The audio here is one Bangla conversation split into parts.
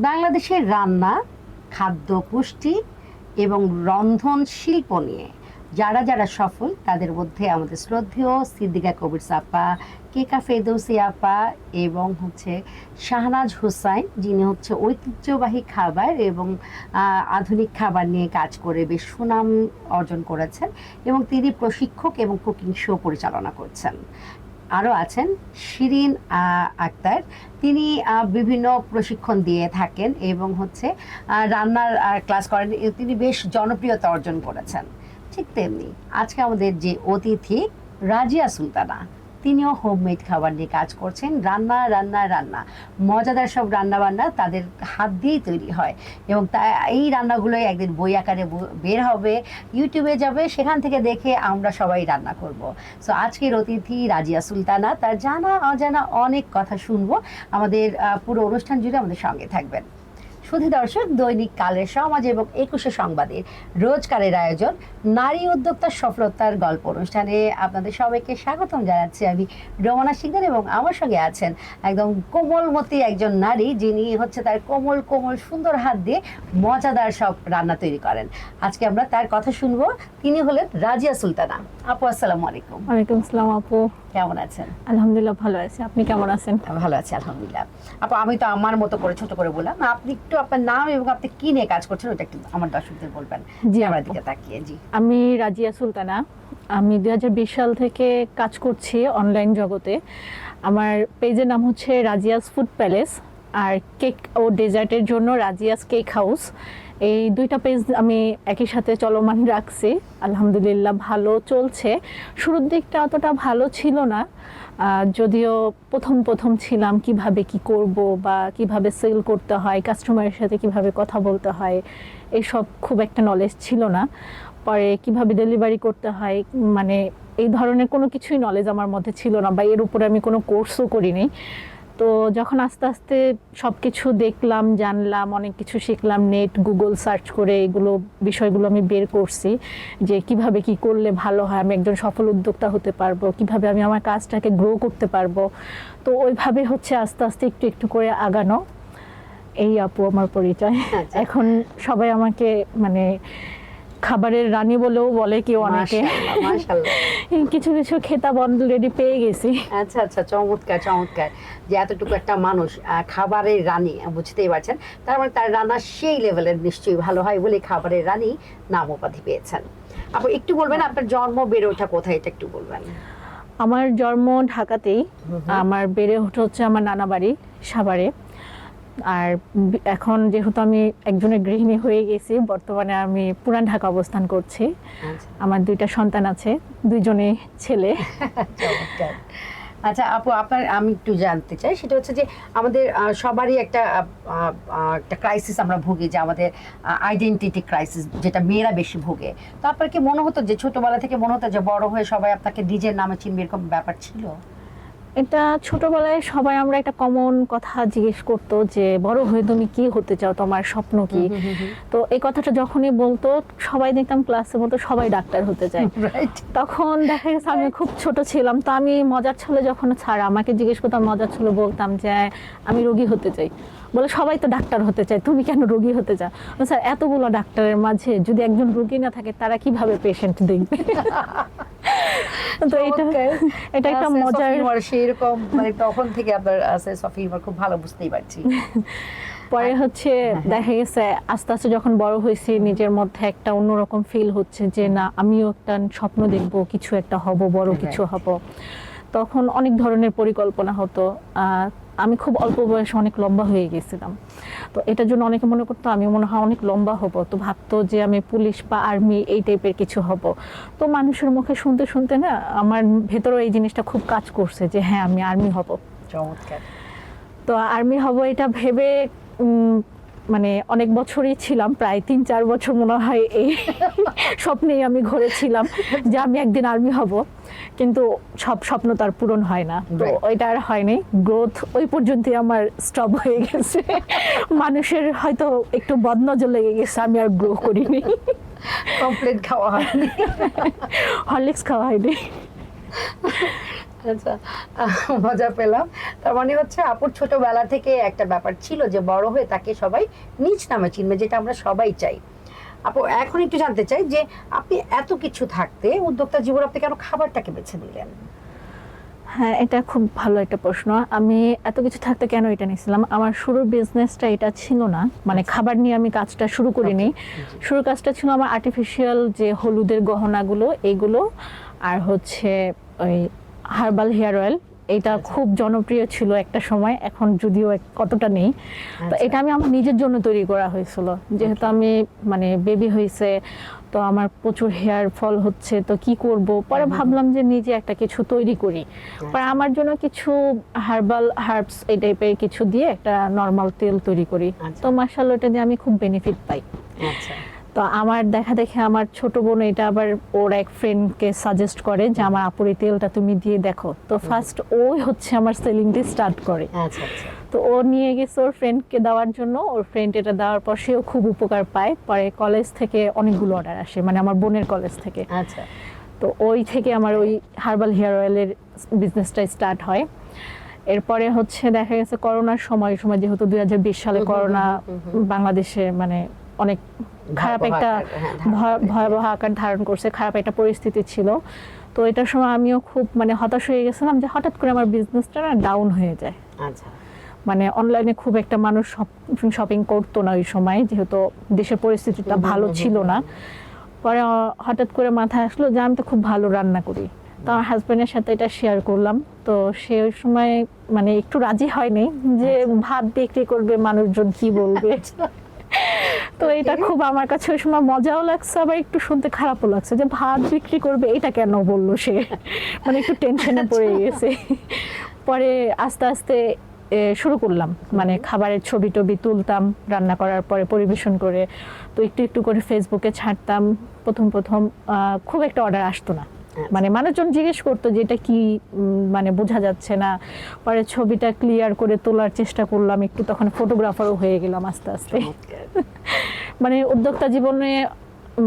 বাংলাদেশের রান্না, খাদ্য পুষ্টি এবং রন্ধন শিল্প নিয়ে যারা যারা সফল তাদের মধ্যে আমাদের শ্রদ্ধেয় সিদ্দিকা কবির আপা, কেকা ফেরদৌসী আপা এবং শাহনাজ হুসাইন, যিনি ঐতিহ্যবাহী খাবার এবং আধুনিক খাবার নিয়ে কাজ করে বেশ সুনাম অর্জন করেছেন এবং তিনি প্রশিক্ষক এবং কুকিং শো পরিচালনা করছেন। আরও আছেন শিরিন আক্তার, তিনি বিভিন্ন প্রশিক্ষণ দিয়ে থাকেন এবং রান্নার ক্লাস করেন, তিনি বেশ জনপ্রিয়তা অর্জন করেছেন। ঠিক তেমনি আজকে আমাদের যে অতিথি রাজিয়া সুলতানা, তিনিও হোমমেড খাবার নিয়ে কাজ করছেন। রান্না রান্না রান্না মজাদার সব রান্নাবান্না তাদের হাত দিয়েই তৈরি হয় এবং এই রান্নাগুলোই একদিন বই আকারে বের হবে, ইউটিউবে যাবে, সেখান থেকে দেখে আমরা সবাই রান্না করব। সো আজকের অতিথি রাজিয়া সুলতানা, তার জানা অজানা অনেক কথা শুনবো। আমাদের পুরো অনুষ্ঠান জুড়ে আমাদের সঙ্গে থাকবেন। সুধী দর্শক, দৈনিক কালের সমাজ এবং 21শে সংবাদের রোজকারের আয়োজন নারী উদ্যোক্তার সফলতার গল্প অনুষ্ঠানে আপনাদের সবাইকে স্বাগতম জানাচ্ছি। আমি রমনা শিকদার এবং আমার সঙ্গে আছেন একদম কোমলমতী একজন নারী, যিনি তার কোমল কোমল সুন্দর হাত দিয়ে মজাদার সব রান্না তৈরি করেন। আজকে আমরা তার কথা শুনবো। তিনি হলেন রাজিয়া সুলতানা। আপু, আসসালামু আলাইকুম। ওয়ালাইকুম আসসালাম। আপু কেমন আছেন? আলহামদুলিল্লাহ ভালো আছি, আপনি কেমন আছেন? ভালো আছি আলহামদুলিল্লাহ। আপু, আমি তো আমার মতো করে ছোট করে বললাম, আপনি একটু আপনার নাম এবং আপনি কি নিয়ে কাজ করছেন ওটা একটু আমার দর্শকদের বলবেন। জি, আমার দিকে তাকিয়ে। জি, আমি রাজিয়া সুলতানা। আমি 2020 সাল থেকে কাজ করছি অনলাইন জগতে। আমার পেজের নাম হচ্ছে রাজিয়াস ফুড প্যালেস, আর কেক ও ডেজার্টের জন্য রাজিয়াস কেক হাউস। এই দুইটা পেজ আমি একই সাথে চলমান রাখছি। আলহামদুলিল্লাহ ভালো চলছে। শুরুর দিকটা অতটা ভালো ছিল না, যদিও প্রথম ছিলাম কিভাবে কি করব বা কিভাবে সেল করতে হয়, কাস্টমারের সাথে কিভাবে কথা বলতে হয়, এসব খুব একটা নলেজ ছিল না। পরে কিভাবে ডেলিভারি করতে হয়, মানে এই ধরনের কোনো কিছুই নলেজ আমার মধ্যে ছিল না, বা এর উপরে আমি কোনো কোর্সও করিনি। তো যখন আস্তে আস্তে সব কিছু দেখলাম, জানলাম, অনেক কিছু শিখলাম, নেট গুগল সার্চ করে এগুলো বিষয়গুলো আমি বের করছি যে কিভাবে কি করলে ভালো হয়, আমি একজন সফল উদ্যোক্তা হতে পারবো, কিভাবে আমি আমার কাজটাকে গ্রো করতে পারবো। তো ওইভাবে আস্তে আস্তে একটু একটু করে আগানো। এই আপু আমার পরিচয়। এখন সবাই আমাকে মানে খাবারের রানী বলেও বলে কেউ, অনেকে। কিছু কিছু খেতাব অলরেডি পেয়ে গেছি। আচ্ছা আচ্ছা, চমৎকার চমৎকার। যে এতটুকু একটা মানুষ খাবারের রানী, বুঝতেই পারছেন, তার মানে তার রান্না সেই লেভেলের নিশ্চয়ই ভালো হয় বলে খাবারের রানী নাম উপাধি পেয়েছেন। আপু, একটু বলবেন আপনার জন্ম বেড়ে ওঠা কোথায়, এটা একটু বলবেন। আমার জন্ম ঢাকাতেই, আমার বেড়ে ওঠা আমার নানা বাড়ি সাভারে। আর এখন যেহেতু আমি একজনের গৃহিণী হয়ে গেছি, বর্তমানে আমি পুরান ঢাকা অবস্থান করছি। আমার দুইটা সন্তান আছে, দুইজনে ছেলে। আচ্ছা আপু, আমি একটু জানতে চাই, সেটা যে আমাদের সবারই একটা ক্রাইসিস আমরা ভুগি, যে আমাদের আইডেন্টিটি ক্রাইসিস, যেটা মেয়েরা বেশি ভোগে। তো আপনার কি মনে হতো যে ছোটবেলা থেকে মনে হতো যে বড় হয়ে সবাই আপনাকে নিজের নামে চিনবে, এরকম ব্যাপার ছিল? এটা ছোটবেলায় সবাই আমরা একটা কমন কথা জিজ্ঞেস করতো যে বড় হয়ে তুমি কি হতে চাও, তোমার স্বপ্ন কি? তো এই কথাটা যখনই বলতো সবাই দেখতাম ক্লাসে বলতো সবাই ডাক্তার হতে চায়। তখন দেখা গেছে আমি খুব ছোট ছিলাম, তো আমি মজার ছলে যখন স্যার আমাকে জিজ্ঞেস করতাম, মজার ছলে বলতাম যে আমি রোগী হতে চাই। বলে সবাই তো ডাক্তার হতে চায়, তুমি কেন রোগী হতে চাও? স্যার এতগুলো ডাক্তারের মাঝে যদি একজন রোগী না থাকে তারা কিভাবে পেশেন্ট দেখবে? তো এটা একটা মজার, সেরকম মানে তখন থেকে আপনার সেন্স অফ হিউমার খুব ভালো, বুঝতেই পারছি। পরে দেখা গেছে আস্তে আস্তে যখন বড় হয়েছি, নিজের মধ্যে একটা অন্যরকম ফিল হচ্ছে যে না, আমিও একটা স্বপ্ন দেখবো, কিছু একটা হব, বড় কিছু হব। তখন অনেক ধরনের পরিকল্পনা হতো। আমি খুব অল্প বয়সে অনেক লম্বা হয়ে গেছিলাম, তো এটার জন্য অনেকে মনে করতো আমি মনে হয় অনেক লম্বা হব, তো ভাবতো যে আমি পুলিশ বা আর্মি এই টাইপের কিছু হব। তো মানুষের মুখে শুনতে শুনতে না আমার ভেতরে এই জিনিসটা খুব কাজ করছে যে হ্যাঁ আমি আর্মি হব। চমৎকার। তো আর্মি হব এটা ভেবে মানে অনেক বছরই ছিলাম, প্রায় 3-4 বছর মনে হয় এই স্বপ্নেই আমি ঘুরেছিলাম যে আমি একদিন আর্মি হব। কিন্তু সব স্বপ্ন তার পূরণ হয় না, তো ওইটা আর হয়নি। গ্রোথ ওই পর্যন্তই আমার স্টপ হয়ে গেছে। মানুষের হয়তো একটু বদনজর লেগে গেছে, আমি আর গ্রো করিনি। কমপ্লিট খাওয়া হয়নি, হরলিক্স খাওয়া হয়নি। আচ্ছা, মজা পেলাম। তার মানে হচ্ছে আপুর ছোটবেলা থেকে একটা ব্যাপার ছিল যে বড় হয়ে তাকে সবাই নিজ নামে চিনবে, যেটা আমরা সবাই চাই। আপু এখন একটু জানতে চাই যে আপনি এত কিছু থাকতে উদ্যোক্তা জীবন আপনি কেন খাবারটাকে বেছে নিলেন? হ্যাঁ, এটা খুব ভালো একটা প্রশ্ন। আমি এত কিছু থাকতে কেন এটা নিয়েছিলাম, আমার শুরুর বিজনেসটা এটা ছিল না, মানে খাবার নিয়ে আমি কাজটা শুরু করিনি। শুরুর কাজটা ছিল আমার আর্টিফিশিয়াল যে হলুদের গহনাগুলো এইগুলো, আর হচ্ছে ওই হার্বাল হেয়ার অয়েল। এটা খুব জনপ্রিয় ছিল একটা সময়, এখন যদিও কতটা নেই। তো এটা আমি আমার নিজের জন্য তৈরি করা হয়েছিল, যেহেতু আমি মানে বেবি হয়েছে, তো আমার প্রচুর হেয়ার ফল হচ্ছে, তো কি করব, পরে ভাবলাম যে নিজে একটা কিছু তৈরি করি। পরে আমার জন্য কিছু হার্বস এই টাইপের কিছু দিয়ে একটা নর্মাল তেল তৈরি করি। তো মাশাআল্লাহ এটা দিয়ে আমি খুব বেনিফিট পাই। আচ্ছা, তো আমার দেখা দেখে আমার ছোট বোন এটা আবার ওর এক ফ্রেন্ডকে সাজেস্ট করে যে আমার আপুর এই তেলটা তুমি দিয়ে দেখো। তো ফার্স্ট ওই হচ্ছে আমার সেলিংটি স্টার্ট করে। আচ্ছা, আচ্ছা। তো ও নিয়ে গেছে ওর ফ্রেন্ডকে দেওয়ার জন্য, ওর ফ্রেন্ড এটা দেওয়ার পর সেও খুব উপকার পায়। পরে কলেজ থেকে অনেকগুলো অর্ডার আসে, মানে আমার বোনের কলেজ থেকে। আচ্ছা, তো ওই থেকে আমার ওই হার্বাল হেয়ার অয়েলের বিজনেসটা স্টার্ট হয়। এরপরে হচ্ছে দেখা গেছে করোনার সময় যেহেতু 2020 সালে করোনা বাংলাদেশে মানে অনেক খারাপ একটা ভয়াবহ আকার ধারণ করছে, খারাপ একটা পরিস্থিতি ছিল। তো এটার সময় আমিও খুব মানে হতাশ হয়ে গেছিলাম যে হঠাৎ করে আমার বিজনেসটা না ডাউন হয়ে যায়। আচ্ছা, মানে অনলাইনে খুব একটা মানুষ শপিং করতো না ওই সময়, যেহেতু দেশের পরিস্থিতিটা ভালো ছিল না। পরে হঠাৎ করে মাথায় আসলো যে আমি তো খুব ভালো রান্না করি। তো আমার হাজব্যান্ডের সাথে এটা শেয়ার করলাম। তো সে ওই সময় মানে একটু রাজি হয়নি যে ভাত বিক্রি করবে, মানুষজন কি বলবে। তো এটা খুব আমার কাছে ওই সময় মজাও লাগছে, আবার একটু শুনতে খারাপও লাগছে যে ভাত বিক্রি করবে, এটা কেন বললো সে, মানে একটু টেনশনে পড়ে গেছে। পরে আস্তে আস্তে শুরু করলাম, মানে খাবারের ছবি টবি তুলতাম রান্না করার পরে পরিবেশন করে। তো একটু একটু করে ফেসবুকে ছাড়তাম। প্রথম খুব একটা অর্ডার আসতো না, মানে মানুষজন জিজ্ঞেস করতো যে এটা কি, মানে বোঝা যাচ্ছে না। পরে ছবিটা ক্লিয়ার করে তোলার চেষ্টা করলাম একটু, তখন ফটোগ্রাফারও হয়ে গেলাম আস্তে আস্তে। মানে উদ্যোক্তা জীবনে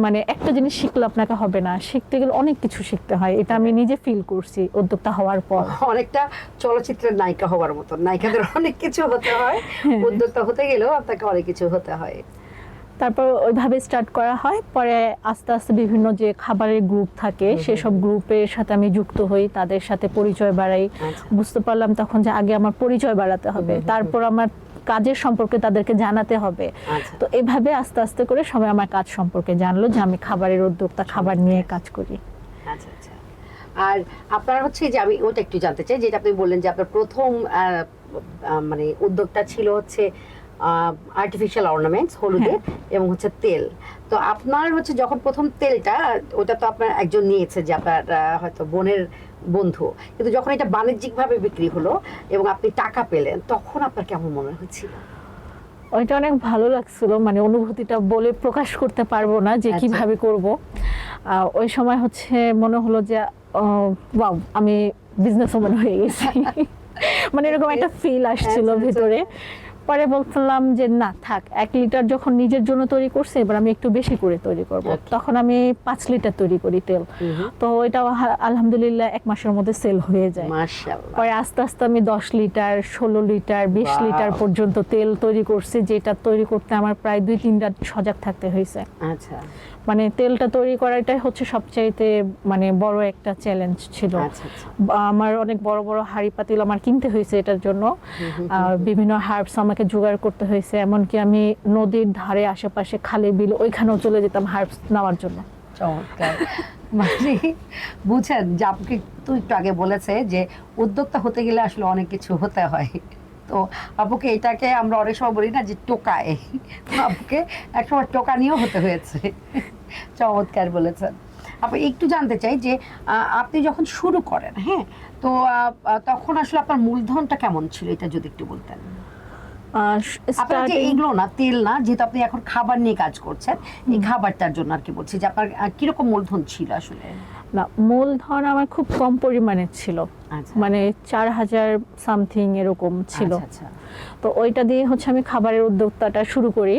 মানে একটা জিনিস শিখলে আপনাকে হবে না, শিখতে গেলে অনেক কিছু শিখতে হয়, এটা আমি নিজে ফিল করছি উদ্যোক্তা হওয়ার পর। অনেকটা চলচ্চিত্রের নায়িকা হওয়ার মতো, নায়িকাদের অনেক কিছু হতে হয়, উদ্যোক্তা হতে গেলেও আপনাকে অনেক কিছু হতে হয়। তারপর ওইভাবে স্টার্ট করা হয়। পরে আস্তে আস্তে বিভিন্ন যে খাবারের গ্রুপ থাকে সেসব গ্রুপের সাথে আমি যুক্ত হই, তাদের সাথে পরিচয় বাড়াই। বুঝতে পারলাম তখন যে আগে আমার পরিচয় বাড়াতে হবে, তারপর আমার কাজের সম্পর্কে তাদেরকে জানাতে হবে। তো এইভাবে আস্তে আস্তে করে সবাই আমার কাজ সম্পর্কে জানলো যে আমি খাবারের উদ্যোক্তা, খাবার নিয়ে কাজ করি। আচ্ছা, আচ্ছা। আর আপনার হচ্ছে যে আমি ওটা একটু জানতে চাই, যেটা আপনি বললেন যে আপনার প্রথম মানে উদ্যোক্তা ছিল হচ্ছে আর্টিফিশিয়াল অর্নামেন্টস, হলুদের এবং হচ্ছে তেল। তো আপনার হচ্ছে যখন প্রথম তেলটা, ওটা তো আপনার একজন নিয়েছে যে আপনার হয়তো বোনের বন্ধু, কিন্তু যখন এটা বাণিজ্যিকভাবে বিক্রি হলো এবং আপনি টাকা পেলেন, তখন আপনার কেমন মনে হচ্ছিল? ওইটা অনেক ভালো লাগছিল, মানে অনুভূতিটা বলে প্রকাশ করতে পারবো না যে কিভাবে করব। ওই সময় হচ্ছে মনে হলো যে ওয়াও, আমি বিজনেস ওম্যান হয়ে গেছি, মানে এরকম একটা ফিল আসছিল ভেতরে। পরে বললাম যে না থাক, 1 লিটার যখন নিজের জন্য তৈরি করছি, এবার আমি একটু বেশি করে তৈরি করব। তখন আমি 5 লিটার তৈরি করি তেল। তো এটা আলহামদুলিল্লাহ 1 মাসের মধ্যে সেল হয়ে যায়। মাশাআল্লাহ। পরে আস্তে আস্তে আমি 10 লিটার, 16 লিটার, 20 লিটার পর্যন্ত তেল তৈরি করছি, যেটা তৈরি করতে আমার প্রায় 2-3 রাত সজাগ থাকতে হয়েছে। আচ্ছা, মানে তেলটা তৈরি করাটাই হচ্ছে সবচাইতে মানে বড় একটা চ্যালেঞ্জ ছিল। আমার অনেক বড় বড় হাঁড়ি পাতিল আমার কিনতে হয়েছে এটার জন্য, বিভিন্ন হার্বস আমাকে জোগাড় করতে হয়েছে, এমনকি আমি নদীর ধারে আশেপাশে খালে বিল ওইখানেও চলে যেতাম হার্বস নেওয়ার জন্য। চমৎকার। মানে বুঝছেন যে আপুকে তো একটু আগে বলেছে যে উদ্যোক্তা হতে গেলে আসলে অনেক কিছু হতে হয়। তো আপুকে এটাকে আমরা অনেক সময় বলি না যে টোকায়, আপুকে একসময় টোকা নিয়েও হতে হয়েছে। চমৎকার বলেছেন। আপু একটু জানতে চাই যে আপনি যখন শুরু করেন, হ্যাঁ, তো তখন আসলে আপনার মূলধনটা কেমন ছিল, এটা যদি একটু বলতেন। আপনার যে এগুলো না, তেল না, যেহেতু আপনি এখন খাবার নিয়ে কাজ করছেন, এই খাবারটার জন্য আর কি বলছি যে আপনার কিরকম মূলধন ছিল আসলে? না, মূলধন আমার খুব কম পরিমাণে ছিল, মানে 4000 সামথিং এরকম ছিল। তো ওইটা দিয়ে হচ্ছে আমি খাবারের উদ্যোক্তাটা শুরু করি।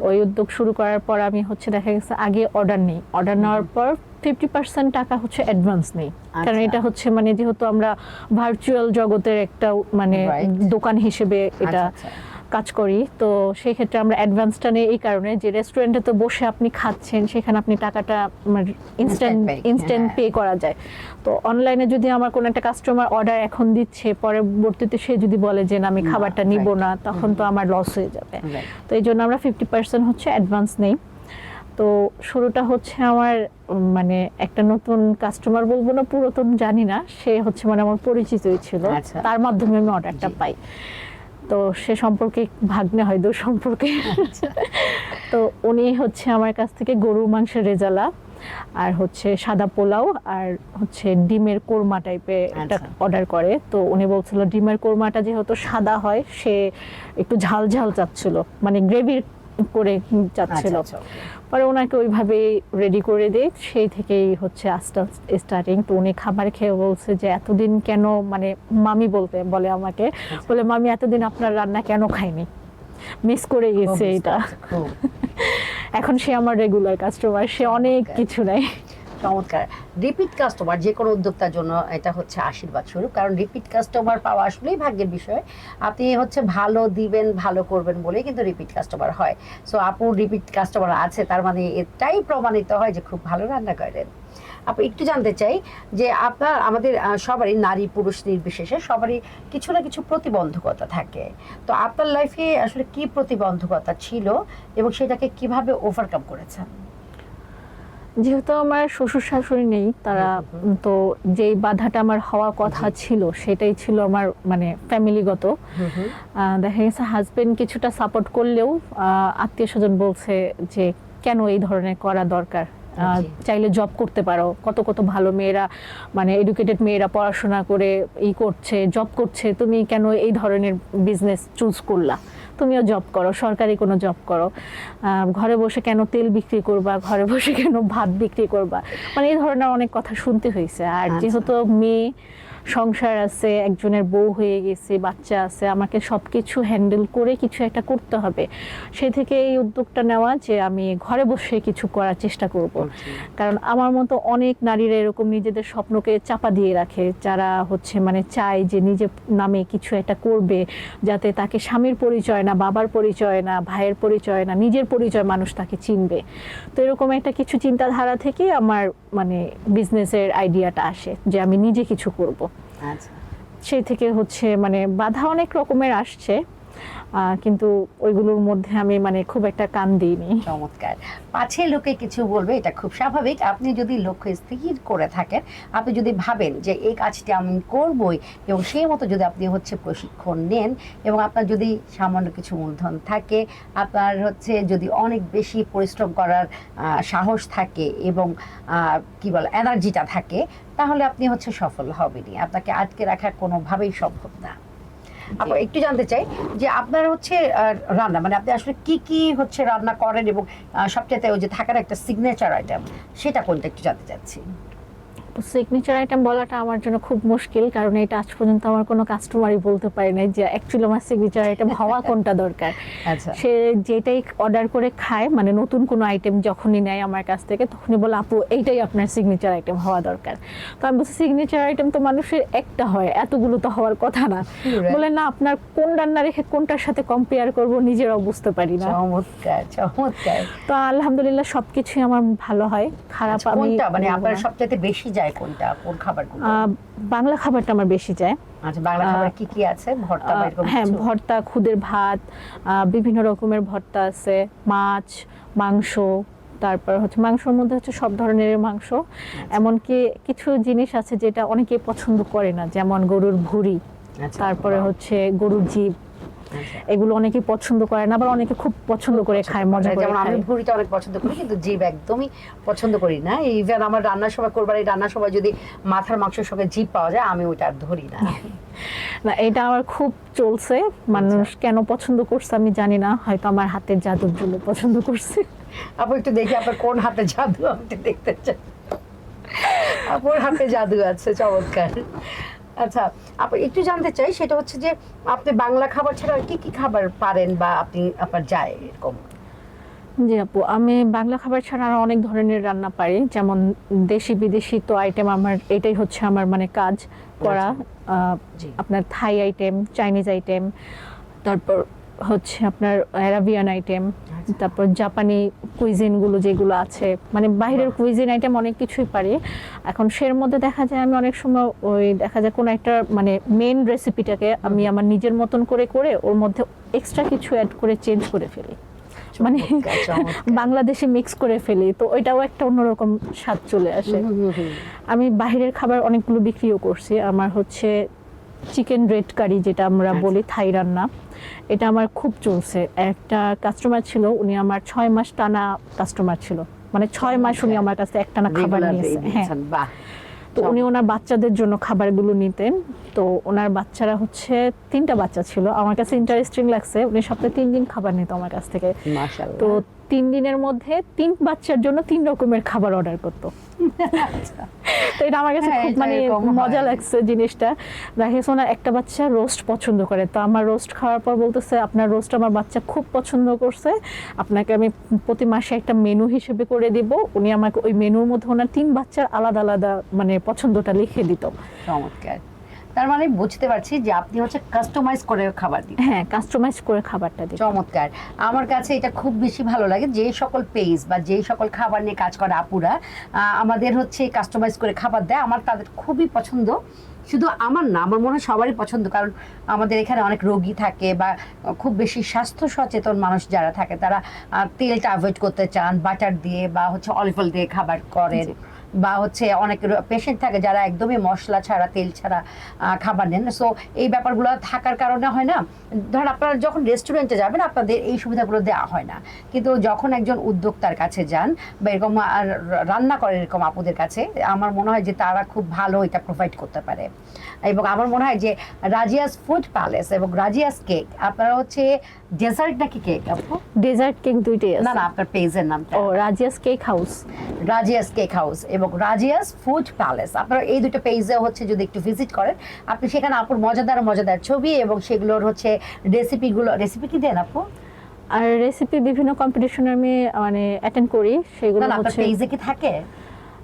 ওই উদ্যোগ শুরু করার পর আমি হচ্ছে দেখা গেছে আগে অর্ডার নিই, অর্ডার নেওয়ার পর 50% টাকা হচ্ছে অ্যাডভান্স নেই, কারণ আচ্ছা। এটা হচ্ছে মানে যেহেতু আমরা ভার্চুয়াল জগতের একটা মানে Right. দোকান হিসেবে এটা আচ্ছা, কাজ করি, তো সেই ক্ষেত্রে আমরা অ্যাডভান্সটা নেই এই কারণে যে রেস্টুরেন্টে তো বসে আপনি খাচ্ছেন, সেখানে আপনি টাকাটা Instant pay, ইনস্ট্যান্ট হ্যাঁ। পে করা যায়। তো অনলাইনে যদি আমার কোনো একটা কাস্টমার অর্ডার এখন দিচ্ছে, পরবর্তীতে সে যদি বলে যে না আমি না, খাবারটা নিব right. না, তখন তো আমার লস হয়ে যাবে। Right. তো এই জন্য আমরা 50% হচ্ছে অ্যাডভান্স নেই। তো শুরুটা হচ্ছে আমার মানে একটা নতুন কাস্টমার বলবো না, পুরাতন জানি না, সে হচ্ছে মানে আমার পরিচিতই ছিল, আচ্ছা। তার মাধ্যমে আমি অর্ডারটা জি। পাই। তো সে সম্পর্কে ভাগ্নে হয়, দূর সম্পর্কে। আচ্ছা। তো উনি হচ্ছে আমার কাছ থেকে গরুর মাংসের রেজালা আর হচ্ছে সাদা পোলাও আর হচ্ছে ডিমের কোরমা টাইপের একটা আচ্ছা। অর্ডার করে। তো উনি বলছিল ডিমের কোরমাটা যেহেতু সাদা হয়, সে একটু ঝাল ঝাল চাচ্ছিল, মানে গ্রেভি করে চাচ্ছিল। আচ্ছা, okay. পরে ওনাকে ওইভাবে রেডি করে দিই, সেই থেকেই হচ্ছে আস্তে আস্তে স্টার্টিং। তো উনি খাবার খেয়ে বলছে যে এতদিন কেন, মানে মামি বলে আমাকে, বলে মামি এতদিন আপনার রান্না কেন খাইনি, মিস করে গেছে খুব এটা। খুব এখন সে আমার রেগুলার কাস্টমার, সে অনেক Okay. কিছু নেয়। চমৎকার। রিপিট কাস্টমার যে কোনো উদ্যোক্তার জন্য এটা হচ্ছে আশীর্বাদ স্বরূপ, কারণ রিপিট কাস্টমার পাওয়া আসলেই ভাগ্যের বিষয়। আপনি হচ্ছে ভালো দিবেন, ভালো করবেন বলেই কিন্তু রিপিট কাস্টমার হয়। সো আপুর রিপিট কাস্টমার আছে, তার মানে এটাই প্রমাণিত হয় যে খুব ভালো রান্না করেন। আপু একটু জানতে চাই যে আপনার আমাদের সবারই, নারী পুরুষ নির্বিশেষে সবারই কিছু না কিছু প্রতিবন্ধকতা থাকে। তো আপনার লাইফে আসলে কি প্রতিবন্ধকতা ছিল এবং সেটাকে কিভাবে ওভারকাম করেছেন? যেহেতু আমার শ্বশুর শাশুড়ি নেই, তারা তো যেই বাধাটা আমার হওয়ার কথা ছিল সেটাই ছিল আমার মানে ফ্যামিলিগত। দেখা গেছে হাজবেন্ড কিছুটা সাপোর্ট করলেও আত্মীয় স্বজন বলছে যে কেন এই ধরনের করা দরকার, জি। চাইলে জব করতে পারো, কত কত ভালো মেয়েরা, মানে এডুকেটেড মেয়েরা পড়াশোনা করে করছে, জব করছে, তুমি কেন এই ধরনের বিজনেস চুজ করলা, তুমিও জব করো, সরকারি কোনো জব করো, ঘরে বসে কেন তেল বিক্রি করবা, ঘরে বসে কেন ভাত বিক্রি করবা, মানে এই ধরনের অনেক কথা শুনতে হয়েছে। আর আচ্ছা। যেহেতু মেয়ে, সংসার আছে, একজনের বউ হয়ে গেছে, বাচ্চা আছে, আমাকে সবকিছু হ্যান্ডেল করে কিছু একটা করতে হবে, সেই থেকে এই উদ্যোগটা নেওয়া যে আমি ঘরে বসে কিছু করার চেষ্টা করব। কারণ আমার মতো অনেক নারীরা এরকম নিজেদের স্বপ্নকে চাপা দিয়ে রাখে, যারা হচ্ছে মানে চায় যে নিজের নামে কিছু একটা করবে, যাতে তাকে স্বামীর পরিচয় না, বাবার পরিচয় না, ভাইয়ের পরিচয় না, নিজের পরিচয় মানুষ তাকে চিনবে। তো এরকম একটা কিছু চিন্তাধারা থেকে আমার মানে বিজনেসের আইডিয়াটা আসে যে আমি নিজে কিছু করব। আচ্ছা। সেই থেকে হচ্ছে মানে বাধা অনেক রকমের আসছে, কিন্তু ওইগুলোর মধ্যে আমি মানে খুব একটা কান দিইনি। চমৎকার। পাছে লোকে কিছু বলবে, এটা খুব স্বাভাবিক। আপনি যদি লক্ষ্য স্থির করে থাকেন, আপনি যদি ভাবেন যে এই কাজটি আমি করবই, এবং সেই মতো যদি আপনি হচ্ছে প্রশিক্ষণ নেন, এবং আপনার যদি সামান্য কিছু মূলধন থাকে, আপনার হচ্ছে যদি অনেক বেশি পরিশ্রম করার সাহস থাকে এবং কি বলে এনার্জিটা থাকে, তাহলে আপনি হচ্ছে সফল হবেনই। আপনাকে আটকে রাখা কোনোভাবেই সম্ভব না। আপু একটু জানতে চাই যে আপনার হচ্ছে রান্না, মানে আপনি আসলে কি কি হচ্ছে রান্না করেন, এবং সবচেয়ে ওই যে থাকার একটা সিগনেচার আইটেম, সেটা কোনটা একটু জানতে চাচ্ছি। সিগনেচার আইটেম বলাটা আমার জন্য খুব মুশকিল, কারণ এটা আজ পর্যন্ত আমার কোনো কাস্টমারই বলতে পারে নাই যে অ্যাকচুয়ালি আমার সিগনেচার আইটেম হওয়া কোনটা দরকার। আচ্ছা। সে যেটাই অর্ডার করে খায়, মানে নতুন কোনো আইটেম যখনই নেয় আমার কাছ থেকে, তখনই বলে আপু এইটাই আপনার সিগনেচার আইটেম হওয়া দরকার। তো আমি বলছি সিগনেচার আইটেম তো মানুষের একটা হয়, এতগুলো তো হওয়ার কথা না। বলে না, আপনার কোন রান্না রেখে কোনটার সাথে কম্পেয়ার করব নিজেরাও বুঝতে পারি না। চমৎকার, চমৎকার। তো আলহামদুলিল্লাহ সবকিছুই আমার ভালো হয়, খারাপ আমি কোনটা মানে বলবো আপনার না। সবচেয়ে বেশি যায় কোনটা, কোন খাবারগুলো? বাংলা খাবারটা আমার বেশি যায়। আচ্ছা, বাংলা খাবার কি কি আছে? ভর্তা বা এরকম হ্যাঁ, কিছু? ভর্তা, খুদের ভাত, বিভিন্ন রকমের ভর্তা আছে, মাছ, মাংস, তারপর হচ্ছে মাংসের মধ্যে হচ্ছে সব ধরনের মাংস। এমনকি কিছু জিনিস আছে যেটা অনেকে পছন্দ করে না, যেমন গরুর ভুঁড়ি, আচ্ছা, তারপরে বাহ। হচ্ছে গরুর জিব, আচ্ছা। এগুলো অনেকে পছন্দ করে না, আবার অনেকে খুব পছন্দ করে খায়, মজা করে যেমন আমি খায়। ভুঁড়িটা অনেক পছন্দ করি, কিন্তু জিভ একদমই পছন্দ করি না। ইভেন আমার রান্নার সময়, কোরবানির রান্নার সময় যদি মাথার মাংসের সঙ্গে জিভ পাওয়া যায়, আমি ওইটা আর ধরি না। না, এটা আমার খুব চলছে, মানুষ কেন পছন্দ করছে আমি জানি না, হয়তো আমার হাতের জাদুর জন্য পছন্দ করছে। আপু একটু দেখি আপনার কোন হাতে জাদু, আমি একটু দেখতে চাই। আপুর হাতে জাদু আছে, চমৎকার। আচ্ছা আপু একটু জানতে চাই, সেটা হচ্ছে যে আপনি বাংলা খাবার ছাড়া আর কি কি খাবার পারেন, বা আপনি আপনার যায় এরকম? জি আপু, আমি বাংলা খাবার ছাড়া আরো অনেক ধরনের রান্না পারি, যেমন দেশি বিদেশি তো আইটেম, আমার এটাই হচ্ছে আমার মানে কাজ করা। জি। আপনার থাই আইটেম, চাইনিজ আইটেম, তারপর হচ্ছে আপনার অ্যারাবিয়ান আইটেম, তারপর জাপানি কুইজিন গুলো যেগুলো আছে, মানে বাইরের কুইজিন আইটেম অনেক কিছুই পারি। এখন সের মধ্যে দেখা যায় আমি অনেক সময় ওই দেখা যায় কোনো একটা মানে মেন রেসিপিটাকে আমি আমার নিজের মতন করে করে ওর মধ্যে এক্সট্রা কিছু অ্যাড করে চেঞ্জ করে ফেলি, মানে বাংলাদেশে মিক্স করে ফেলি, তো ওইটাও একটা অন্যরকম স্বাদ চলে আসে। আমি বাইরের খাবার অনেকগুলো বিক্রিও করছি। আমার হচ্ছে চিকেন রেড কারি, যেটা আমরা বলি থাই রান্না, এটা আমার খুব চলছে। একটা কাস্টমার ছিল, উনি আমার 6 মাস টানা কাস্টমার ছিল, মানে 6 মাস উনি আমার কাছে একটানা খাবার নিয়েছে। হ্যাঁ, তো উনি ওনার বাচ্চাদের জন্য খাবারগুলো নিতেন। তো ওনার বাচ্চারা হচ্ছে 3টা বাচ্চা ছিল। আমার কাছে ইন্টারেস্টিং লাগছে, উনি সপ্তাহে 3 দিন খাবার নিত আমার কাছ থেকে। মাশাআল্লাহ। তো 3 দিনের মধ্যে 3 বাচ্চার জন্য 3 রকমের খাবার অর্ডার করতো। তো এটা আমার কাছে খুব মানে মজা লাগছে জিনিসটা। দেখে ওনার একটা বাচ্চা রোস্ট পছন্দ করে, তো আমার রোস্ট খাওয়ার পর বলতেছে আপনার রোস্ট আমার বাচ্চা খুব পছন্দ করছে, আপনাকে আমি প্রতি মাসে একটা মেনু হিসেবে করে দিব। উনি আমাকে ওই মেনুর মধ্যে ওনার 3 বাচ্চার আলাদা আলাদা মানে পছন্দটা লিখে দিত। চমৎকার। তার মানে বুঝতে পারছি যে আপনি হচ্ছে কাস্টমাইজ করে খাবার দিন। হ্যাঁ, কাস্টমাইজ করে খাবারটা দিই। চমৎকার। আমার কাছে এটা খুব বেশি ভালো লাগে, যে সকল পেজ বা যে সকল খাবার নিয়ে কাজ করে আপুরা আমাদের হচ্ছে কাস্টমাইজ করে খাবার দেয়, আমার তাদের খুবই পছন্দ। শুধু আমার না, আমার মনে হয় সবারই পছন্দ, কারণ আমাদের এখানে অনেক রোগী থাকে বা খুব বেশি স্বাস্থ্য সচেতন মানুষ যারা থাকে, তারা তেলটা অ্যাভয়েড করতে চান, বাটার দিয়ে বা হচ্ছে অলিভ অয়েল দিয়ে খাবার করেন, বা হচ্ছে অনেক পেশেন্ট থাকে যারা একদমই মশলা ছাড়া তেল ছাড়া খাবার নেন। সো এই ব্যাপারগুলো থাকার কারণে হয় না, ধরেন আপনারা যখন রেস্টুরেন্টে যাবেন আপনাদের এই সুবিধাগুলো দেওয়া হয় না, কিন্তু যখন একজন উদ্যোক্তার কাছে যান বা এরকম রান্না করেন এরকম আপুদের কাছে, আমার মনে হয় যে তারা খুব ভালো এটা প্রোভাইড করতে পারে। এবং আমার মনে হয় যে রাজিয়াস ফুড প্যালেস এবং রাজিয়াস কেক, আপনারা হচ্ছে ডেজার্ট নাকি কেক আপু? ডেজার্ট কেক দুইটাই আছে। না না, আপনার পেজের নামটা? ও, রাজিয়াস কেক হাউস। রাজিয়াস কেক হাউস এবং রাজিয়াস ফুড প্যালেস, আপনারা এই দুটো পেজে হচ্ছে যদি একটু ভিজিট করেন, আপনি সেখানে আপুর মজাদার মজাদার ছবি এবং সেগুলোর হচ্ছে রেসিপি কি দেন আপু? আর রেসিপি বিভিন্ন কম্পিটিশনে আমি মানে অ্যাটেন্ড করি, সেগুলো না, আপনার হচ্ছে পেজে কি থাকে?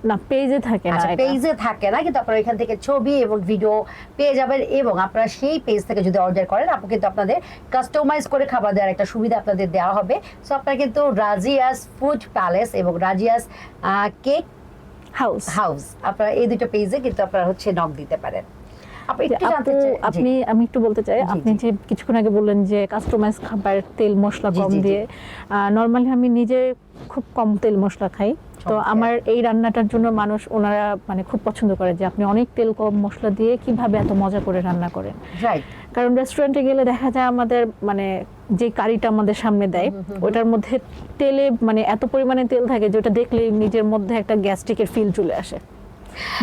না, পেজে থাকে না। আচ্ছা, পেজে থাকে না, কিন্তু আপনারা এখান থেকে ছবি এবং ভিডিও পেয়ে যাবেন, এবং আপনারা সেই পেজ থেকে যদি অর্ডার করেন আপু কিন্তু আপনাদের কাস্টমাইজ করে খাবার দেওয়ার একটা সুবিধা আপনাদের দেওয়া হবে। সো আপনারা কিন্তু রাজিয়াস ফুড প্যালেস এবং রাজিয়াস কেক হাউস আপনারা এই দুটো পেজে কিন্তু আপনারা হচ্ছে নক দিতে পারেন। আমি একটু বলতে চাই, আপনি যে কিছুক্ষণ আগে বললেন যে কাস্টমাইজ খাবার, তেল মশলা কম দিয়ে, নরমালি আমি নিজে খুব কম তেল মশলা খাই, তো আমার এই রান্নাটার জন্য মানুষ ওনারা মানে খুব পছন্দ করে যে আপনি অনেক তেল কম মশলা দিয়ে কিভাবে এত মজা করে রান্না করেন। কারণ রেস্টুরেন্টে গেলে দেখা যায় আমাদের মানে যে কারিটা আমাদের সামনে দেয় ওটার মধ্যে তেলে মানে এত পরিমাণে তেল থাকে যে ওটা দেখলেই নিজের মধ্যে একটা গ্যাস্ট্রিকের ফিল চলে আসে,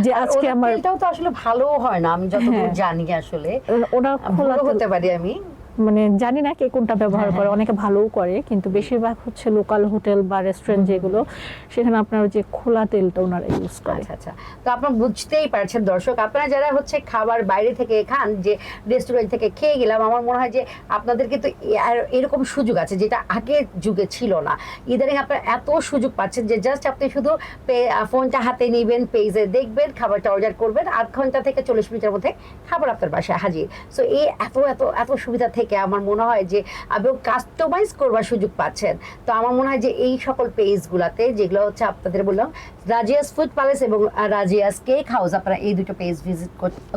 যে আজকে আমার তেলটাও তো আসলে ভালো হয় না, আমি যতদূর জানি। আসলে ওটা খোলা হতে পারি আমি, মানে জানি না কে কোনটা ব্যবহার করে, অনেকে ভালোও করে, কিন্তু বেশিরভাগ হচ্ছে লোকাল হোটেল বা রেস্টুরেন্ট যেগুলো, সেখানে আপনার যে খোলা তেলটা ওনারা ইউজ করে। আচ্ছা, তো আপনারা বুঝতেই পারছেন দর্শক, আপনারা যারা হচ্ছে খাবার বাইরে থেকে খান, যে রেস্টুরেন্ট থেকে খেয়ে গেলাম, আমার মনে হয় যে আপনাদের কিন্তু এরকম সুযোগ আছে যেটা আগের যুগে ছিল না। ইদানিং আপনারা এত সুযোগ পাচ্ছেন যে জাস্ট আপনি শুধু ফোনটা হাতে নেবেন, পেজে দেখবেন, খাবারটা অর্ডার করবেন, 8 ঘন্টা থেকে 40 মিনিটের মধ্যে খাবার আপনার বাসায় হাজির। সো এই এত এত এত সুবিধা থেকে আমার মনে হয় যে আপনি কাস্টমাইজ করবার সুযোগ পাচ্ছেন। তো আমার মনে হয় যে এই সকল পেজগুলোতে, যেগুলো হচ্ছে আপনাদের বললাম রাজিয়াস ফুড প্যালেস এবং রাজিয়াস কেক হাউস, আপনারা এই দুটো পেজ ভিজিট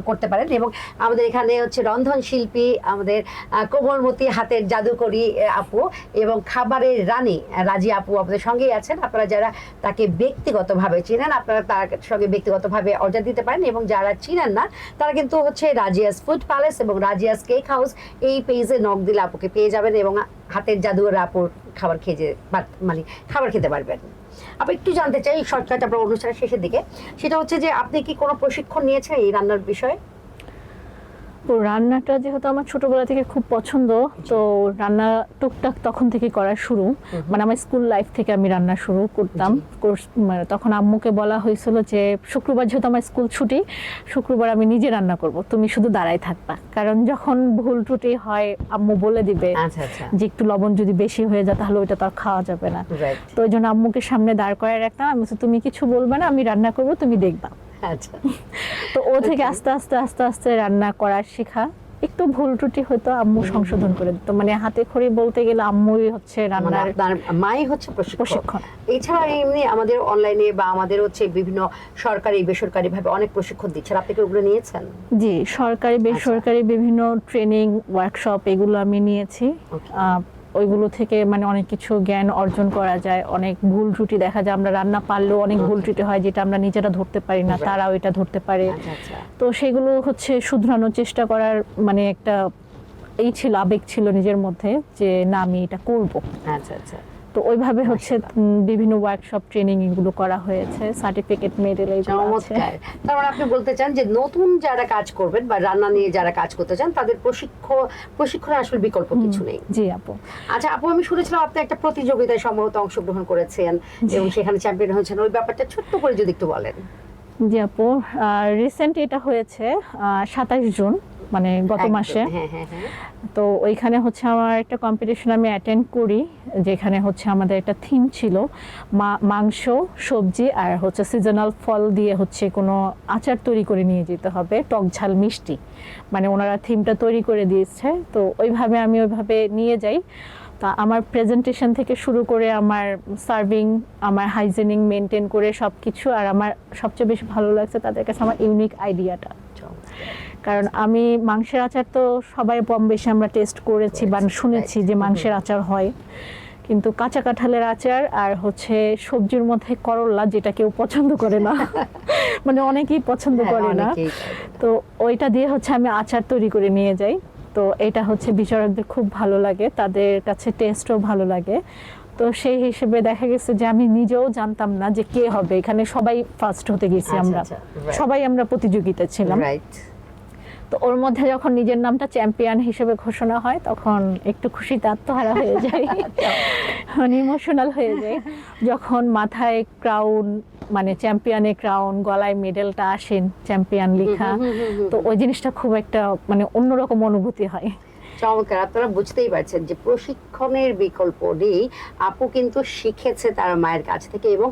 করতে পারেন। এবং আমাদের এখানে হচ্ছে রন্ধন শিল্পী, আমাদের কোমলমতি হাতের জাদুকরি আপু এবং খাবারের রানী রাজি আপু আমাদের সঙ্গেই আছেন। আপনারা যারা তাকে ব্যক্তিগতভাবে চিনেন, আপনারা তার সঙ্গে ব্যক্তিগতভাবে অর্ডার দিতে পারেন, এবং যারা চিনেন না তারা কিন্তু হচ্ছে রাজিয়াস ফুড প্যালেস এবং রাজিয়াস কেক হাউস এই পেজে নক দিলে আপুকে পেয়ে যাবেন, এবং হাতের জাদুর আপুর খাবার খেয়ে মানে খাবার খেতে পারবেন। আপনি একটু জানতে চাই শর্টকাট আপনার অনুষ্ঠানের শেষের দিকে, সেটা হচ্ছে যে আপনি কি কোনো প্রশিক্ষণ নিয়েছেন এই রান্নার বিষয়ে? তো রান্নাটা যেহেতু আমার ছোটবেলা থেকে খুব পছন্দ, তো রান্না টুকটাক তখন থেকে করা শুরু। মানে আমার স্কুল লাইফ থেকে আমি রান্না শুরু করতাম। মানে তখন আম্মুকে বলা হয়েছিল যে শুক্রবার যেহেতু আমার স্কুল ছুটি, শুক্রবার আমি নিজে রান্না করব, তুমি শুধু দাঁড়াই থাকবা, কারণ যখন ভুল ত্রুটি হয় আম্মু বলে দিবে যে একটু লবণ যদি বেশি হয়ে যায় তাহলে ওইটা তো আর খাওয়া যাবে না। তো ওই জন্য আম্মুকে সামনে দাঁড় করায় রাখতাম, আমি বলছি তুমি কিছু বলবে না, আমি রান্না করব, তুমি দেখবা। আচ্ছা, তো ও থেকে আস্তে আস্তে আস্তে আস্তে রান্না করা শেখা। একটু ভুল ত্রুটি হতো আম্মু সংশোধন করে দিত, মানে হাতে খড়ি বলতে গেলে আম্মুই হচ্ছে রান্নার, মাই হচ্ছে প্রশিক্ষণ। এছাড়া এমনি আমাদের অনলাইনে বা আমাদের হচ্ছে বিভিন্ন সরকারি বেসরকারি ভাবে অনেক প্রশিক্ষণ দিচ্ছেন, আপনি কি ওগুলো নিয়েছেন? জি, সরকারি বেসরকারি বিভিন্ন ট্রেনিং ওয়ার্কশপ এগুলো আমি নিয়েছি। ওইগুলো থেকে মানে অনেক কিছু জ্ঞান অর্জন করা যায়। অনেক ভুল ত্রুটি দেখা যায়, আমরা রান্না পারলেও অনেক ভুল ত্রুটি হয় যেটা আমরা নিজেরা ধরতে পারি না, তারাও এটা ধরতে পারে। তো সেগুলো হচ্ছে শুধরানোর চেষ্টা করার মানে একটা এই ছিল, আবেগ ছিল নিজের মধ্যে যে না আমি এটা করব। আচ্ছা আচ্ছা। তো ওইভাবে হচ্ছে বিভিন্ন ওয়ার্কশপ ট্রেনিং এগুলো করা হয়েছে, সার্টিফিকেট মেডেল এগুলো আছে। তার মানে আপনি বলতে চান যে নতুন যারা কাজ করবেন বা রান্না নিয়ে যারা কাজ করতে চান তাদের প্রশিক্ষণের আসলে বিকল্প কিছু নেই। জি আপু। আচ্ছা আপু, আমি শুনেছিলাম আপনি একটা প্রতিযোগিতায় সম্ভবত অংশগ্রহণ করেছেন এবং সেখানে চ্যাম্পিয়ন হয়েছেন, ওই ব্যাপারটা ছোট্ট করে যদি একটু বলেন। জি আপু, রিসেন্ট এটা হয়েছে 27 জুন, মানে গত মাসে। তো ওইখানে হচ্ছে আমার একটা কম্পিটিশন আমি অ্যাটেন্ড করি, যেখানে হচ্ছে আমাদের একটা থিম ছিল মাংস, সবজি আর হচ্ছে সিজনাল ফল দিয়ে হচ্ছে কোনো আচার তৈরি করে নিয়ে যেতে হবে, টক ঝাল মিষ্টি, মানে ওনারা থিমটা তৈরি করে দিয়েছে। তো ওইভাবে আমি ওইভাবে নিয়ে যাই। তা আমার প্রেজেন্টেশন থেকে শুরু করে আমার সার্ভিং, আমার হাইজেনিং মেনটেন করে সব কিছু। আর আমার সবচেয়ে বেশি ভালো লাগছে তাদের কাছে আমার ইউনিক আইডিয়াটা, কারণ আমি মাংসের আচার তো সবাই কম বেশি আমরা টেস্ট করেছি বা শুনেছি যে মাংসের আচার হয়, কিন্তু কাঁচা কাঁঠালের আচার আর হচ্ছে সবজির মধ্যে করলা, যেটা কেউ পছন্দ করে না, মানে অনেকেই পছন্দ করে না, তো ওইটা দিয়ে হচ্ছে আমি আচার তৈরি করে নিয়ে যাই। তো এটা হচ্ছে বিচারকদের খুব ভালো লাগে, তাদের কাছে টেস্টও ভালো লাগে। তো সেই হিসেবে দেখা গেছে যে আমি নিজেও জানতাম না যে কে হবে এখানে, সবাই ফার্স্ট হতে গেছি, আমরা সবাই আমরা প্রতিযোগিতা ছিলাম। তো ওর মধ্যে যখন নিজের নামটা চ্যাম্পিয়ন হিসেবে ঘোষণা হয় তখন একটু খুশিতে আত্মহারা হয়ে যায়, মানে ইমোশনাল হয়ে যায় যখন মাথায় ক্রাউন, মানে চ্যাম্পিয়নের ক্রাউন, গলায় মেডেলটা আসেন চ্যাম্পিয়ন লেখা। তো ওই জিনিসটা খুব একটা মানে অন্যরকম অনুভূতি হয়। চমৎকার, আপনারা বুঝতেই পারছেন যে প্রশিক্ষণের বিকল্প নেই। আপু কিন্তু শিখেছে তার মায়ের কাছ থেকে এবং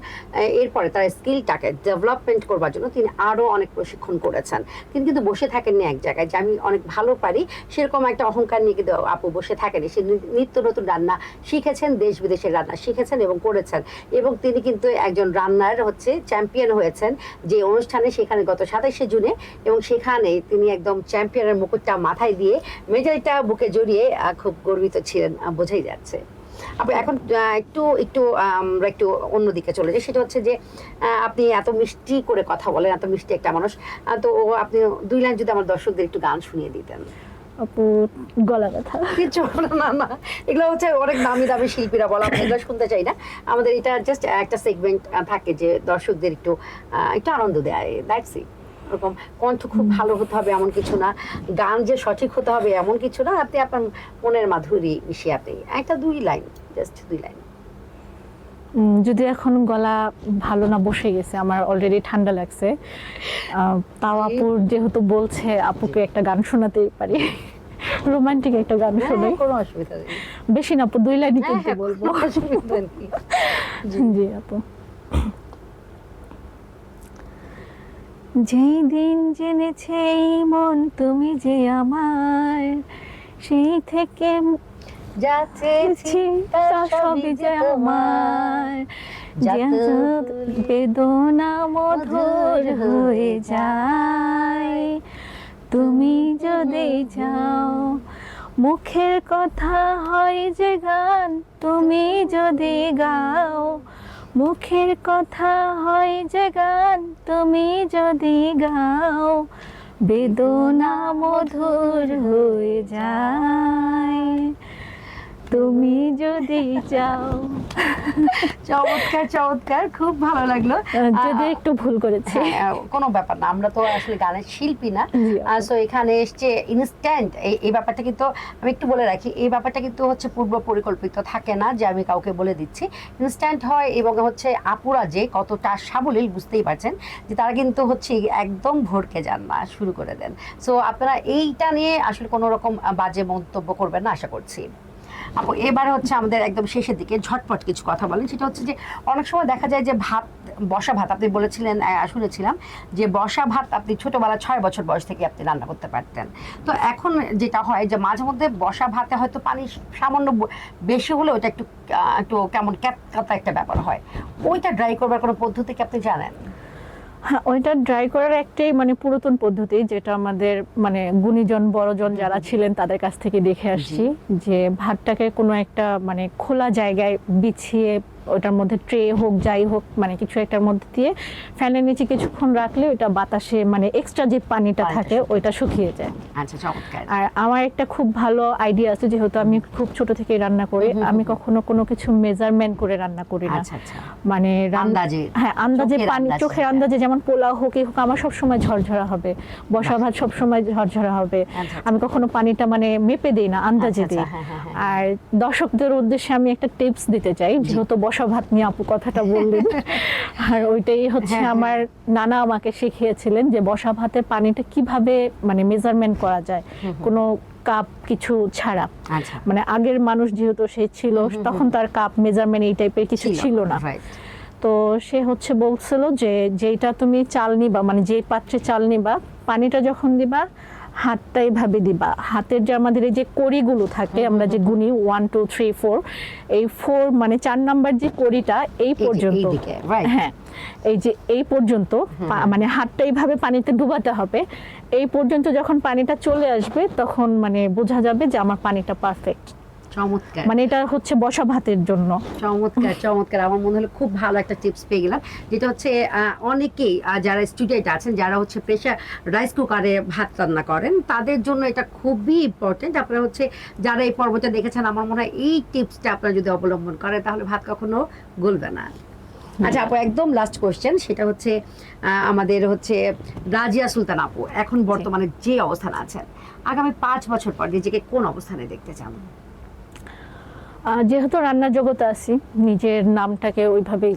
এরপরে তার স্কিলটাকে ডেভেলপমেন্ট করবার জন্য তিনি আরও অনেক প্রশিক্ষণ করেছেন। তিনি কিন্তু বসে থাকেননি এক জায়গায় যে আমি অনেক ভালো পারি, সেরকম একটা অহংকার নিয়ে কিন্তু আপু বসে থাকেনি। সে নিত্য নতুন রান্না শিখেছেন, দেশ বিদেশের রান্না শিখেছেন এবং করেছেন, এবং তিনি কিন্তু একজন রান্নার হচ্ছে চ্যাম্পিয়ন হয়েছেন যে অনুষ্ঠানে, সেখানে গত 27শে জুনে, এবং সেখানে তিনি একদম চ্যাম্পিয়নের মুকুটটা মাথায় দিয়ে মেডেলটা বুকে জড়িয়ে খুব গর্বিত ছিলেন, বোঝাই যাচ্ছে। এখন একটু আমরা একটু অন্যদিকে চলে যাই, সেটা হচ্ছে যে আপনি এত মিষ্টি করে কথা বলেন, এত মিষ্টি একটা মানুষ, তো আপনি 2 লাইন যদি আমার দর্শকদের একটু গান শুনিয়ে দিতেন। আপু গলা ব্যথা কিছু না, এগুলো হচ্ছে অনেক দামি দামি শিল্পীরা বলা, এগুলো শুনতে চাই না। আমাদের এটা জাস্ট একটা সেগমেন্ট থাকে যে দর্শকদের একটু আনন্দ দেয়, দ্যাটস ইট। এরকম কণ্ঠ খুব ভালো হতে হবে এমন কিছু না, গান যে সঠিক হতে হবে এমন কিছু না, আপনি আপনার মনের মাধুরী মিশিয়ে আপনি একটা 2 লাইন, জাস্ট 2 লাইন। যদি এখন গলা ভালো না, বসে গেছে, আমার অলরেডি ঠান্ডা লাগছে, তাও আপুর যেহেতু বলছে আপুকে একটা গান শোনাতেই পারি, রোমান্টিক একটা গান শোনাই। কোনো অসুবিধা নেই, বেশি না আপু, 2 লাইনই কিন্তু বলবো। জি আপু। যেই দিন জেনেছে এই মন তুমি যে আমার, সেই থেকে যাচ্ছি সবই যে আমার, বেদনা মধুর হয়ে যায় তুমি যদি যাও, মুখের কথা হয় যে গান তুমি যদি গাও, মুখের কথা হয় যে গান তুমি যদি গাও, বেদনা মধুর হয়ে যায়। তুমি যদি চাও। চমৎকার চমৎকার, খুব ভালো লাগলো। যদি একটু ভুল করেছি কোনো ব্যাপার না, আমরা তো আসলে গানের শিল্পী না। সো এখানে এসছে ইনস্ট্যান্ট, এই ব্যাপারটা কিন্তু আমি একটু বলে রাখি, এই ব্যাপারটা কিন্তু হচ্ছে পূর্ব পরিকল্পিত থাকে না যে আমি কাউকে বলে দিচ্ছি, ইনস্ট্যান্ট হয়। এবং হচ্ছে আপুরা যে কতটা সাবলীল বুঝতেই পারছেন যে তারা কিন্তু হচ্ছে একদম ভরকে যান না, শুরু করে দেন। সো আপনারা এইটা নিয়ে আসলে কোনো রকম বাজে মন্তব্য করবেন না আশা করছি। আপু এবার হচ্ছে আমাদের একদম শেষের দিকে ঝটপট কিছু কথা বলেন, সেটা হচ্ছে যে অনেক সময় দেখা যায় যে ভাত, বসা ভাত আপনি বলেছিলেন, শুনেছিলাম যে বসা ভাত আপনি ছোটবেলা 6 বছর বয়স থেকে আপনি রান্না করতে পারতেন। তো এখন যেটা হয় যে মাঝে মধ্যে বসা ভাতে হয়তো পানি সামান্য বেশি হলে ওটা একটু একটু কেমন ক্যাতকাতা একটা ব্যাপার হয়, ওইটা ড্রাই করবার কোনো পদ্ধতি কি আপনি জানেন? হ্যাঁ, ওইটা ড্রাই করার একটাই মানে পুরাতন পদ্ধতি, যেটা আমাদের মানে গুণীজন বড়জন যারা ছিলেন তাদের কাছ থেকে দেখে আসছি, যে ভাতটাকে কোনো একটা মানে খোলা জায়গায় বিছিয়ে ওটার মধ্যে ট্রে হোক যাই হোক মানে কিছু একটার মধ্যে দিয়ে ফ্যানের নিচে কিছুক্ষণ রাখলে ওইটা বাতাসে মানে এক্সট্রা যে পানিটা থাকে ওইটা শুকিয়ে যায়। আচ্ছা, চমৎকার। আর আমার একটা খুব ভালো আইডিয়া আছে, যেহেতু আমি খুব ছোট থেকেই রান্না করি, আমি কখনো কোনো কিছু মেজারমেন্ট করে রান্না করি না। মানে আন্দাজে, হ্যাঁ আন্দাজে পানি, চোখের আন্দাজে, যেমন পোলাও হোক এই হোক আমার সবসময় ঝরঝরা হবে, বসা ভাত সবসময় ঝরঝরা হবে। আমি কখনো পানিটা মানে মেপে দিই না, আন্দাজে দিই। আর দর্শকদের উদ্দেশ্যে আমি একটা টিপস দিতে চাই, যেহেতু বসা ভাত নিয়ে আপু কথাটা বললেন, আর ওইটাই হচ্ছে আমার নানা আমাকে শিখিয়েছিলেন যে বসা ভাতের পানিটা কিভাবে মানে মেজারমেন্ট করা যায় কোনো কাপ কিছু ছাড়া। মানে আগের মানুষ যেহেতু সে ছিল তখন তার কাপ মেজারমেন্ট এই টাইপের কিছু ছিল না। তো সে হচ্ছে বলছিল যে যেটা তুমি চাল নিবা মানে যে পাত্রে চাল নিবা, পানিটা যখন দিবা হাতটা এইভাবে দিবা, হাতের যে আমাদের এই যে কড়িগুলো থাকে আমরা যে গুনি 1 2 3 4, এই 4 মানে 4 নাম্বার যে কড়িটা এই পর্যন্ত, হ্যাঁ এই যে এই পর্যন্ত মানে হাতটা এইভাবে পানিতে ডুবাতে হবে। এই পর্যন্ত যখন পানিটা চলে আসবে তখন মানে বোঝা যাবে যে আমার পানিটা পারফেক্ট। চমৎকার, মানে এটা হচ্ছে বসা ভাতের জন্য। চমৎকার চমৎকার, আমার মনে হলো খুব ভালো একটা টিপস পেয়ে গেলাম, যেটা হচ্ছে অনেকেই যারা স্টুডেন্ট আছেন যারা হচ্ছে প্রেসার রাইস কুকারে ভাত রান্না করেন তাদের জন্য এটা খুবই ইম্পর্টেন্ট। আপনারা হচ্ছে যারা এই পর্বটা দেখেছেন আমার মনে হয় এই টিপসটা আপনারা যদি অবলম্বন করেন তাহলে ভাত কখনো গলবে না। আচ্ছা আপু, একদম লাস্ট কোয়েশ্চেন, সেটা হচ্ছে আমাদের হচ্ছে রাজিয়া সুলতান আপু এখন বর্তমানে যে অবস্থানে আছেন, আগামী 5 বছর পর নিজেকে কোন অবস্থানে দেখতে চান? যেহেতু রান্নার জগতে আছি, নিজের নামটাকে ওইভাবে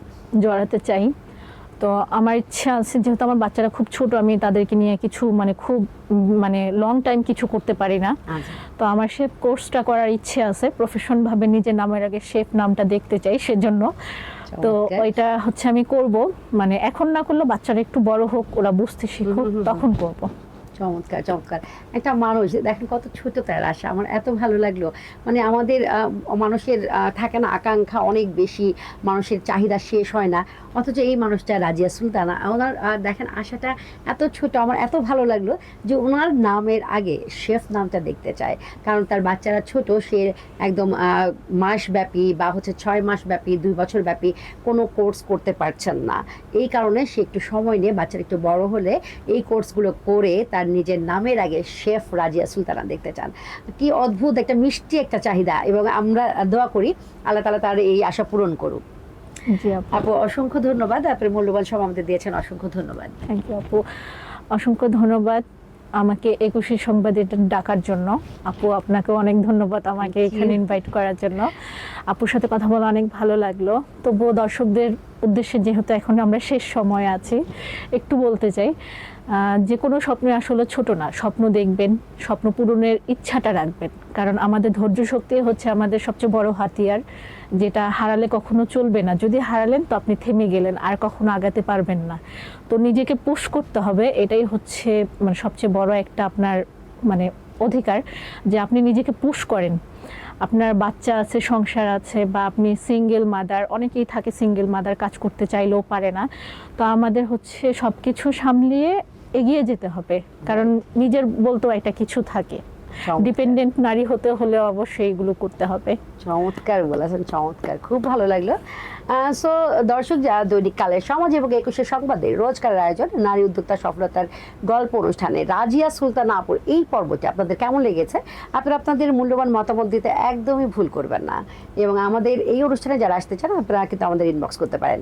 জড়াতে চাই। তো আমার ইচ্ছা আছে, যেহেতু আমার বাচ্চারা খুব ছোট, আমি তাদেরকে নিয়ে কিছু মানে খুব মানে লং টাইম কিছু করতে পারি না। তো আমার শেফ কোর্সটা করার ইচ্ছে আছে, প্রফেশন ভাবে নিজের নামের আগে শেফ নামটা দেখতে চাই সেজন্য। তো ওইটা হচ্ছে আমি করব, মানে এখন না করলে বাচ্চারা একটু বড় হোক, ওরা বুঝতে শিখুক, তখন করব। চমৎকার চমৎকার, একটা মানুষ দেখেন কত ছোট তার আশা, আমার এত ভালো লাগলো। মানে আমাদের মানুষের থাকে না আকাঙ্ক্ষা অনেক বেশি, মানুষের চাহিদা শেষ হয় না, অথচ এই মানুষটা রাজিয়া সুলতানা ওনার দেখেন আশাটা এত ছোট, আমার এত ভালো লাগলো যে ওনার নামের আগে শেফ নামটা দেখতে চায়। কারণ তার বাচ্চারা ছোট, সে একদম মাসব্যাপী বা হচ্ছে 6 মাস ব্যাপী 2 বছর ব্যাপী কোনো কোর্স করতে পারছেন না, এই কারণে সে একটু সময় নিয়ে বাচ্চারা একটু বড় হলে এই কোর্সগুলো করে তার নিজের নামের আগে শেফ রাজিয়া সুলতানা দেখতে চান। কি অদ্ভুত একটা মিষ্টি একটা চাহিদা, এবং আমরা দোয়া করি আল্লাহ তাআলা তার এই আশা পূরণ করুক। জি আপু অসংখ্য ধন্যবাদ, আপনার মূল্যবান সময় আমাদের দিয়েছেন, অসংখ্য ধন্যবাদ। থ্যাংক ইউ আপু, অসংখ্য ধন্যবাদ আমাকে 21 সংবাদে ডাকার জন্য। আপু আপনাকে অনেক ধন্যবাদ আমাকে এখানে ইনভাইট করার জন্য। আপুর সাথে কথা বলে অনেক ভালো লাগলো। তবুও দর্শকদের উদ্দেশ্যে, যেহেতু এখন আমরা শেষ সময় আছি, একটু বলতে চাই যে কোনো স্বপ্ন আসলে ছোট না, স্বপ্ন দেখবেন, স্বপ্ন পূরণের ইচ্ছাটা রাখবেন, কারণ আমাদের ধৈর্য শক্তি হচ্ছে আমাদের সবচেয়ে বড় হাতিয়ার, যেটা হারালে কখনো চলবে না। যদি হারালেন তো আপনি থেমে গেলেন, আর কখনো আগাতে পারবেন না। তো নিজেকে পুশ করতে হবে, এটাই হচ্ছে মানে সবচেয়ে বড় একটা আপনার মানে অধিকার, যে আপনি নিজেকে পুশ করেন। আপনার বাচ্চা আছে, সংসার আছে, বা আপনি সিঙ্গেল মাদার, অনেকেই থাকে সিঙ্গেল মাদার, কাজ করতে চাইলেও পারে না। তো আমাদের হচ্ছে সব কিছু সামলিয়ে এগিয়ে যেতে হবে, কারণ নিজের বলতেও একটা কিছু থাকে। চমৎকার। ডিপেন্ডেন্ট নারী হতে হলে অবশ্যই এগুলো করতে হবে। চমৎকার বলেছেন, চমৎকার, খুব ভালো লাগলো। সো দর্শক, যা দৈনিক কালের সমাজ এবং একুশের সংবাদে রোজকার আয়োজন নারী উদ্যোক্তা সফলতার গল্প অনুষ্ঠানে রাজিয়া সুলতানা আপুর এই পর্বটি আপনাদের কেমন লেগেছে, আপনারা আপনাদের মূল্যবান মতামত দিতে একদমই ভুল করবেন না। এবং আমাদের এই অনুষ্ঠানে যারা আসতে চান আপনারা কিন্তু আমাদের ইনবক্স করতে পারেন।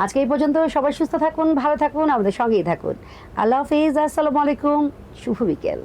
আজকে এই পর্যন্ত, সবাই সুস্থ থাকুন, ভালো থাকুন, আমাদের সঙ্গেই থাকুন। আল্লাহ হাফিজ, আসসালামু আলাইকুম, শুভ বিকেল।